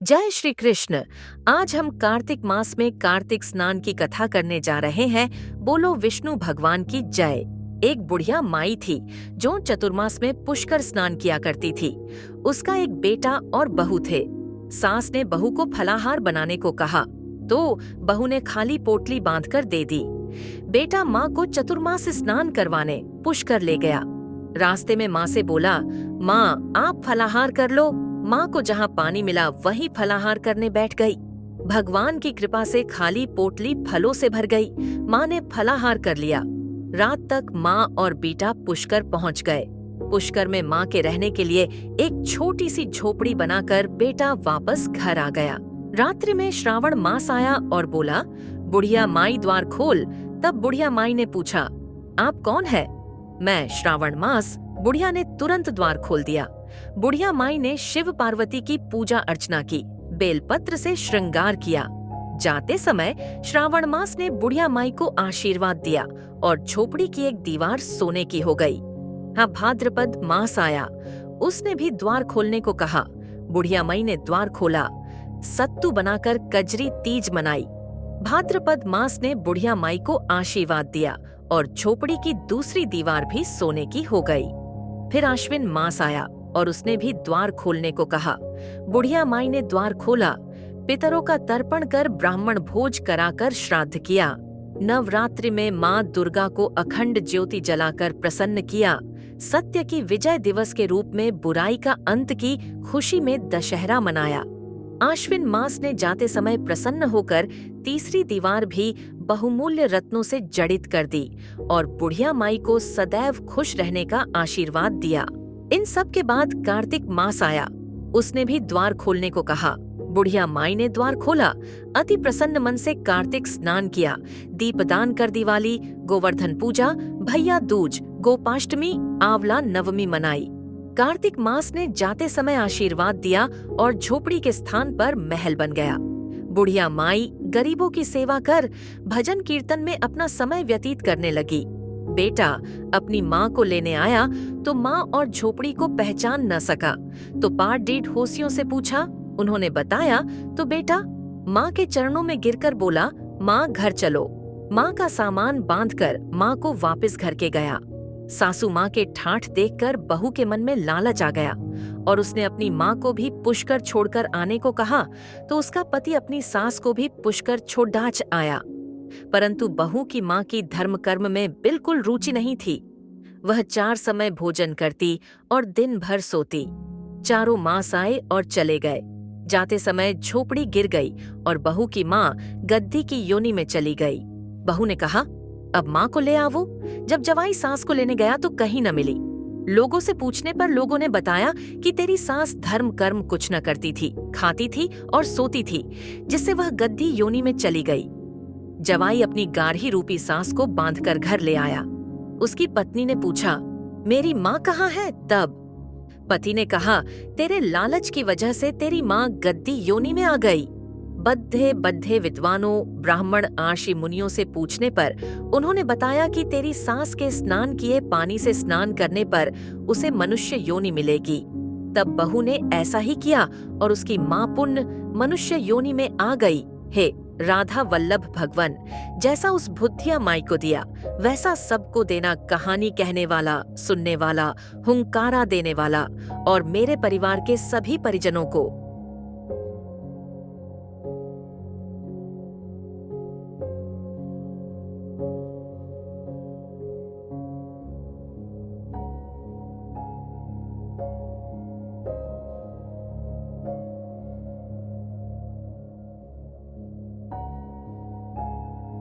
जय श्री कृष्ण। आज हम कार्तिक मास में कार्तिक स्नान की कथा करने जा रहे हैं। बोलो विष्णु भगवान की जय। एक बुढ़िया माई थी जो चतुर्मास में पुष्कर स्नान किया करती थी। उसका एक बेटा और बहू थे। सास ने बहू को फलाहार बनाने को कहा तो बहू ने खाली पोटली बांधकर दे दी। बेटा माँ को चतुर्मास स्नान करवाने पुष्कर ले गया। रास्ते में माँ से बोला, माँ आप फलाहार कर लो। माँ को जहाँ पानी मिला वहीं फलाहार करने बैठ गई। भगवान की कृपा से खाली पोटली फलों से भर गई। माँ ने फलाहार कर लिया। रात तक माँ और बेटा पुष्कर पहुँच गए। पुष्कर में माँ के रहने के लिए एक छोटी सी झोपड़ी बनाकर बेटा वापस घर आ गया। रात्रि में श्रावण मास आया और बोला, बुढ़िया माई द्वार खोल। तब बुढ़िया माई ने पूछा, आप कौन है? मैं श्रावण मास। बुढ़िया ने तुरंत द्वार खोल दिया। बुढ़िया माई ने शिव पार्वती की पूजा अर्चना की, बेलपत्र से श्रृंगार किया। जाते समय श्रावण मास ने बुढ़िया माई को आशीर्वाद दिया और झोपड़ी की एक दीवार सोने की हो गई। हाँ, भाद्रपद मास आया। उसने भी द्वार खोलने को कहा। बुढ़िया माई ने द्वार खोला। सत्तू बनाकर कजरी तीज मनाई। भाद्रपद मास ने बुढ़िया माई को आशीर्वाद दिया और झोपड़ी की दूसरी दीवार भी सोने की हो गई। फिर आश्विन मास आया और उसने भी द्वार खोलने को कहा। बुढ़िया माई ने द्वार खोला। पितरों का तर्पण कर ब्राह्मण भोज कराकर श्राद्ध किया। नवरात्रि में माँ दुर्गा को अखंड ज्योति जलाकर प्रसन्न किया। सत्य की विजय दिवस के रूप में बुराई का अंत की खुशी में दशहरा मनाया। आश्विन मास ने जाते समय प्रसन्न होकर तीसरी दीवार भी बहुमूल्य रत्नों से जड़ित कर दी और बुढ़िया माई को सदैव खुश रहने का आशीर्वाद दिया। इन सब के बाद कार्तिक मास आया। उसने भी द्वार खोलने को कहा। बुढ़िया माई ने द्वार खोला। अति प्रसन्न मन से कार्तिक स्नान किया। दीपदान कर दिवाली, गोवर्धन पूजा, भैया दूज, गोपाष्टमी, आंवला नवमी मनाई। कार्तिक मास ने जाते समय आशीर्वाद दिया और झोपड़ी के स्थान पर महल बन गया। बुढ़िया माई गरीबों की सेवा कर भजन कीर्तन में अपना समय व्यतीत करने लगी। बेटा अपनी माँ को लेने आया तो माँ और झोपड़ी को पहचान न सका, तो पाट डीठ होसियों से पूछा। उन्होंने बताया तो बेटा माँ के चरणों में गिरकर बोला, माँ घर चलो। माँ का सामान बांधकर माँ को वापस घर के गया। सासू माँ के ठाठ देखकर बहू के मन में लालच आ गया और उसने अपनी माँ को भी पुष्कर छोड़कर आने को कहा, तो उसका पति अपनी सास को भी पुष्कर छोड़ाच आया। परंतु बहू की माँ की धर्म कर्म में बिल्कुल रुचि नहीं थी। वह 4 समय भोजन करती और दिन भर सोती। चारों मास आए और चले गए। जाते समय झोपड़ी गिर गई और बहू की माँ गद्दी की योनि में चली गई। बहू ने कहा, अब माँ को ले आवो। जब जवाई सास को लेने गया तो कहीं न मिली। लोगों से पूछने पर लोगों ने बताया कि तेरी सास धर्म कर्म कुछ न करती थी, खाती थी और सोती थी, जिससे वह गद्दी योनि में चली गई। जवाई अपनी गाढ़ी रूपी सास को बांधकर घर ले आया। उसकी पत्नी ने पूछा, मेरी माँ कहाँ है? तब पति ने कहा, तेरे लालच की वजह से तेरी माँ गद्दी योनि में आ गई। बद्धे बद्धे विद्वानों, ब्राह्मण, आशी मुनियों से पूछने पर उन्होंने बताया कि तेरी सास के स्नान किए पानी से स्नान करने पर उसे मनुष्य योनि मिलेगी। तब बहू ने ऐसा ही किया और उसकी माँ पुण्य मनुष्य योनि में आ गई। हे राधा वल्लभ भगवन, जैसा उस बुद्धिया माई को दिया वैसा सबको देना। कहानी कहने वाला, सुनने वाला, हुंकारा देने वाला और मेरे परिवार के सभी परिजनों को